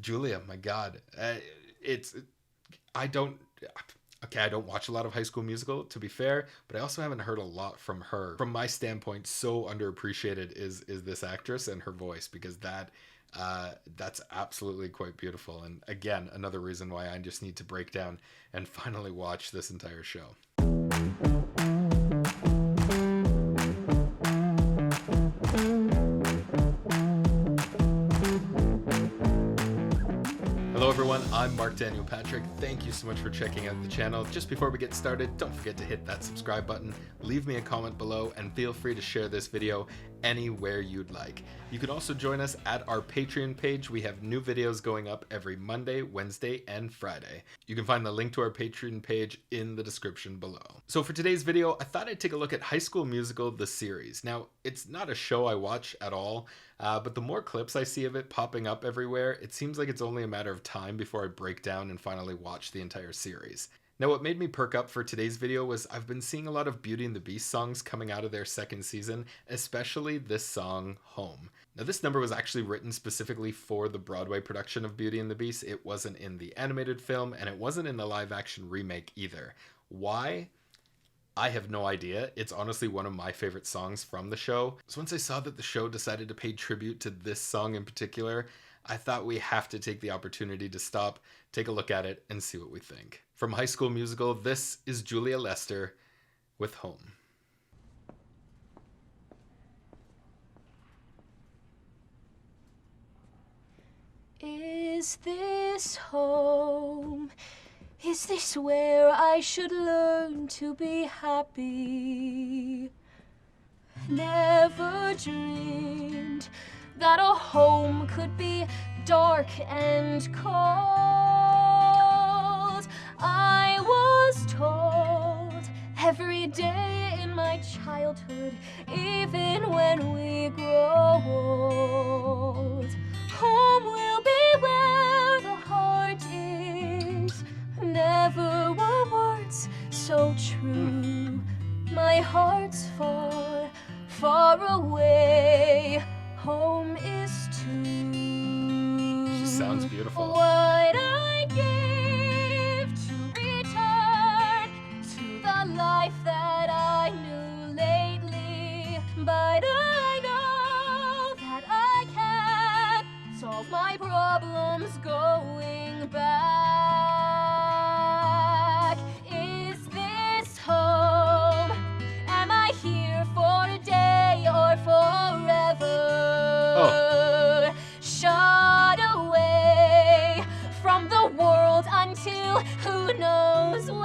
Julia, my God, it's I don't. Okay, I don't watch a lot of High School Musical, to be fair, but I also haven't heard a lot from her. From my standpoint, so underappreciated is this actress and her voice, because that's absolutely quite beautiful. And again, another reason why I just need to break down and finally watch this entire show. Hello everyone, I'm Mark Daniel Patrick. Thank you so much for checking out the channel. Just before we get started, don't forget to hit that subscribe button, leave me a comment below, and feel free to share this video anywhere you'd like. You can also join us at our Patreon page. We have new videos going up every Monday, Wednesday, and Friday. You can find the link to our Patreon page in the description below. So for today's video, I thought I'd take a look at High School Musical, the series. Now, it's not a show I watch at all, but the more clips I see of it popping up everywhere, it seems like it's only a matter of time before I break down and finally watch the entire series. Now, what made me perk up for today's video was I've been seeing a lot of Beauty and the Beast songs coming out of their second season, especially this song, Home. Now, this number was actually written specifically for the Broadway production of Beauty and the Beast. It wasn't in the animated film, and it wasn't in the live-action remake either. Why? I have no idea. It's honestly one of my favorite songs from the show. So once I saw that the show decided to pay tribute to this song in particular, I thought we have to take the opportunity to stop, take a look at it, and see what we think. From High School Musical, this is Julia Lester with Home. Is this home? Is this where I should learn to be happy? Never dreamed that a home could be dark and cold. I was told every day in my childhood, even when we grow old, home will be where the heart is. Never were words so true. My heart's far, far away. Home is too. She sounds beautiful. What I give to return to the life that I knew lately. But I know that I can't solve my problems going back. Is this home? Am I here for a day or forever? Oh. Shut away from the world until who knows when.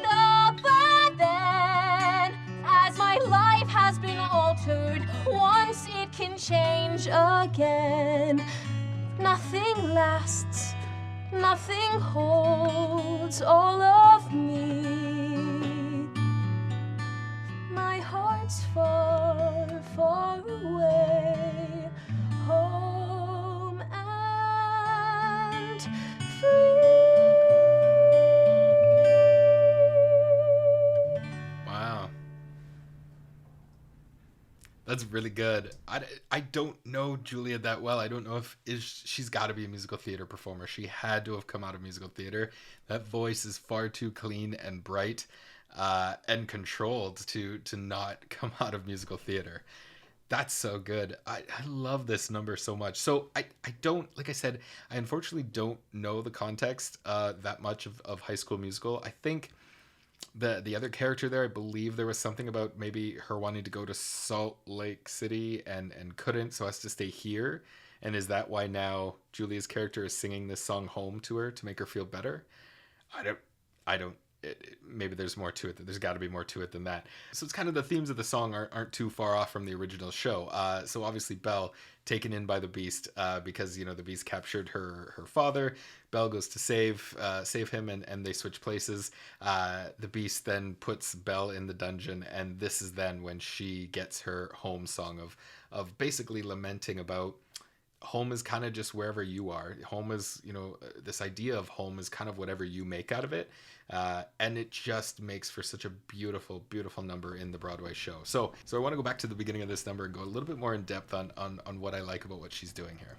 Oh, but then, as my life has been altered, once it can change again. Nothing lasts, nothing holds all of me. My heart's far, far away, home and free. Wow. That's really good. I don't know Julia that well. I don't know if she's got to be a musical theater performer. She had to have come out of musical theater. That voice is far too clean and bright and controlled to not come out of musical theater. That's so good. I love this number so much. So I don't, like I said, I unfortunately don't know the context that much of High School Musical. I think the other character there, I believe there was something about maybe her wanting to go to Salt Lake City and couldn't, so has to stay here. And is that why now Julia's character is singing this song Home to her to make her feel better? I don't maybe there's more to it. There's got to be more to it than that. So it's kind of the themes of the song aren't too far off from the original show. So obviously Belle taken in by the Beast because, you know, the Beast captured her father. Belle goes to save him, and they switch places. The Beast then puts Belle in the dungeon, and this is then when she gets her home song of basically lamenting about home is kind of just wherever you are. Home is, this idea of home is kind of whatever you make out of it. And it just makes for such a beautiful, beautiful number in the Broadway show. So I want to go back to the beginning of this number and go a little bit more in depth on what I like about what she's doing here.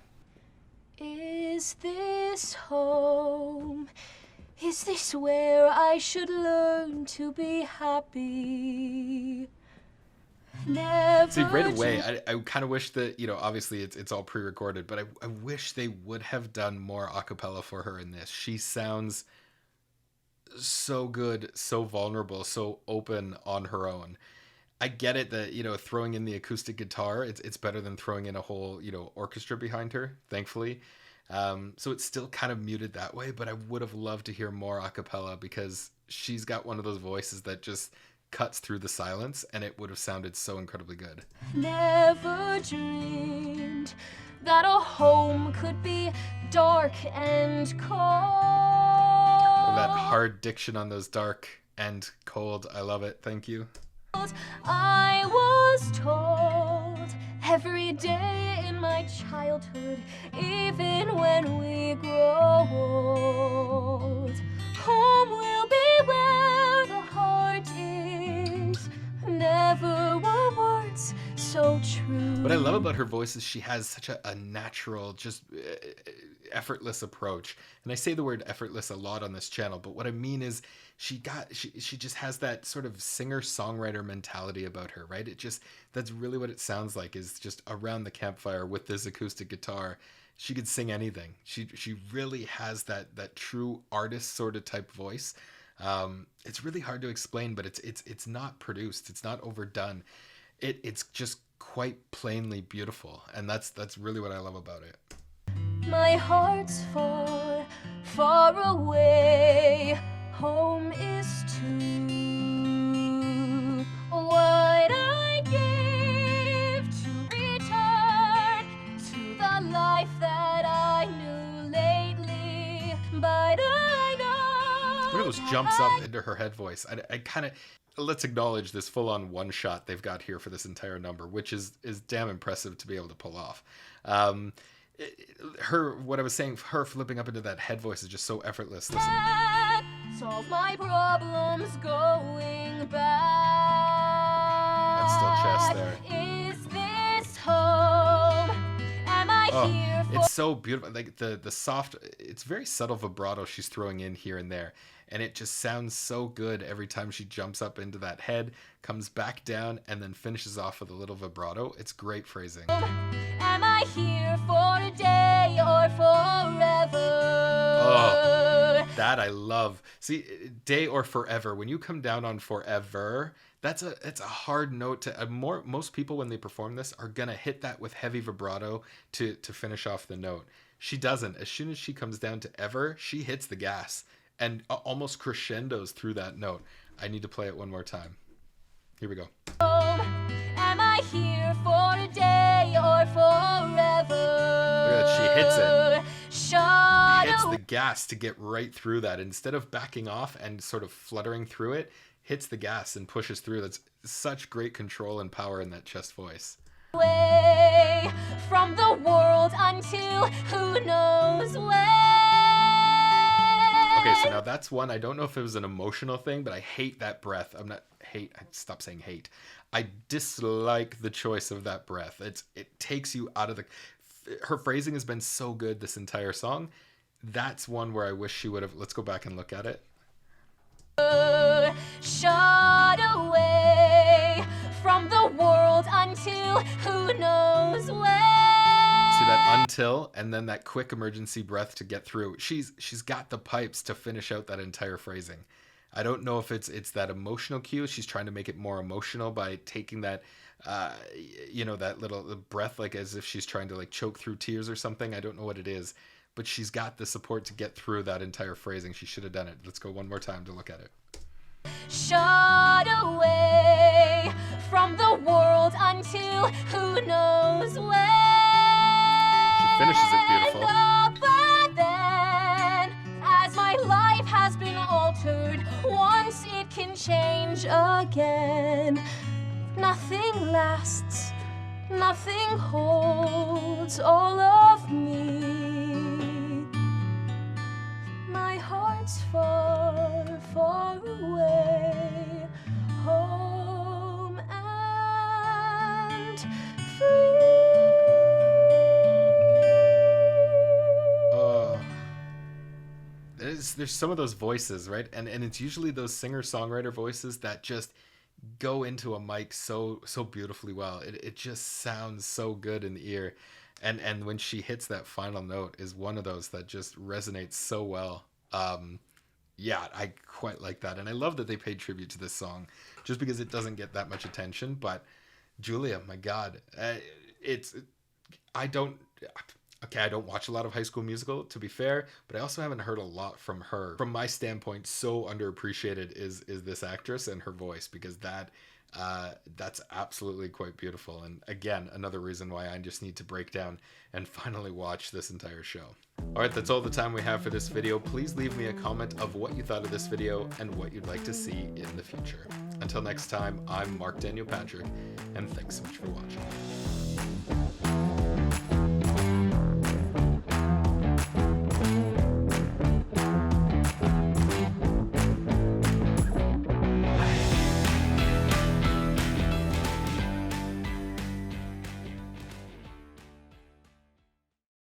Is this home? Is this where I should learn to be happy? Never. See, right away, I kind of wish that, obviously it's all pre-recorded, but I wish they would have done more a cappella for her in this. She sounds so good, so vulnerable, so open on her own. I get it that, throwing in the acoustic guitar, it's better than throwing in a whole, orchestra behind her, thankfully. So it's still kind of muted that way, but I would have loved to hear more a cappella because she's got one of those voices that just cuts through the silence, and it would have sounded so incredibly good. Never dreamed that a home could be dark and cold. That hard diction on those dark and cold. I love it. Thank you. I was told every day in my childhood, even when we grow old, home will be where the heart is. Never were words so true. What I love about her voice is she has such a natural, just effortless approach. And I say the word effortless a lot on this channel, but what I mean is she just has that sort of singer-songwriter mentality about her, right? That's really what it sounds like, is just around the campfire with this acoustic guitar. She could sing anything. She really has that true artist sort of type voice. It's really hard to explain, but it's not produced. It's not overdone. It's just quite plainly beautiful, and that's really what I love about it. My heart's far, far away. Home is too. What I give to return to the life that I knew lately, but I know. Look at those jumps up into her head voice. I kind of, let's acknowledge this full-on one shot they've got here for this entire number, which is damn impressive to be able to pull off. What I was saying, her flipping up into that head voice is just so effortless. Listen. Solve my problems going back. That's still chest there. Is this home? Am I here for? It's so beautiful. Like the soft, it's very subtle vibrato she's throwing in here and there. And it just sounds so good every time she jumps up into that head, comes back down, and then finishes off with a little vibrato. It's great phrasing. Am I here for a day or forever? Oh, that I love. See, day or forever. When you come down on forever, it's a hard note to most people when they perform this are gonna hit that with heavy vibrato to finish off the note. She doesn't. As soon as she comes down to ever, she hits the gas and almost crescendos through that note. I need to play it one more time. Here we go. Am I here for a day or forever? Look at that, she hits it. Hits the gas to get right through that. Instead of backing off and sort of fluttering through it, hits the gas and pushes through. That's such great control and power in that chest voice. Away from the world until who knows when. Okay, so now that's one. I don't know if it was an emotional thing, but I hate that breath. Stop saying hate. I dislike the choice of that breath. It takes you out of the. Her phrasing has been so good this entire song. That's one where I wish she would have. Let's go back and look at it. Shot away from the world until who knows when. See that until, and then that quick emergency breath to get through. She's got the pipes to finish out that entire phrasing. I don't know if it's that emotional cue. She's trying to make it more emotional by taking that, that little breath, like as if she's trying to like choke through tears or something. I don't know what it is, but she's got the support to get through that entire phrasing. She should have done it. Let's go one more time to look at it. Shot away from the world until who knows when. Finishes it beautiful. But then, as my life has been altered, once it can change again. Nothing lasts, nothing holds, all of there's some of those voices, right? And it's usually those singer-songwriter voices that just go into a mic so beautifully well. It just sounds so good in the ear. And when she hits that final note is one of those that just resonates so well. Yeah, I quite like that. And I love that they paid tribute to this song just because it doesn't get that much attention. But Julia, my God, I don't, okay, I don't watch a lot of High School Musical, to be fair, but I also haven't heard a lot from her. From my standpoint, so underappreciated is this actress and her voice, because that's absolutely quite beautiful. And again, another reason why I just need to break down and finally watch this entire show. Alright, that's all the time we have for this video. Please leave me a comment of what you thought of this video and what you'd like to see in the future. Until next time, I'm Mark Daniel Patrick, and thanks so much for watching.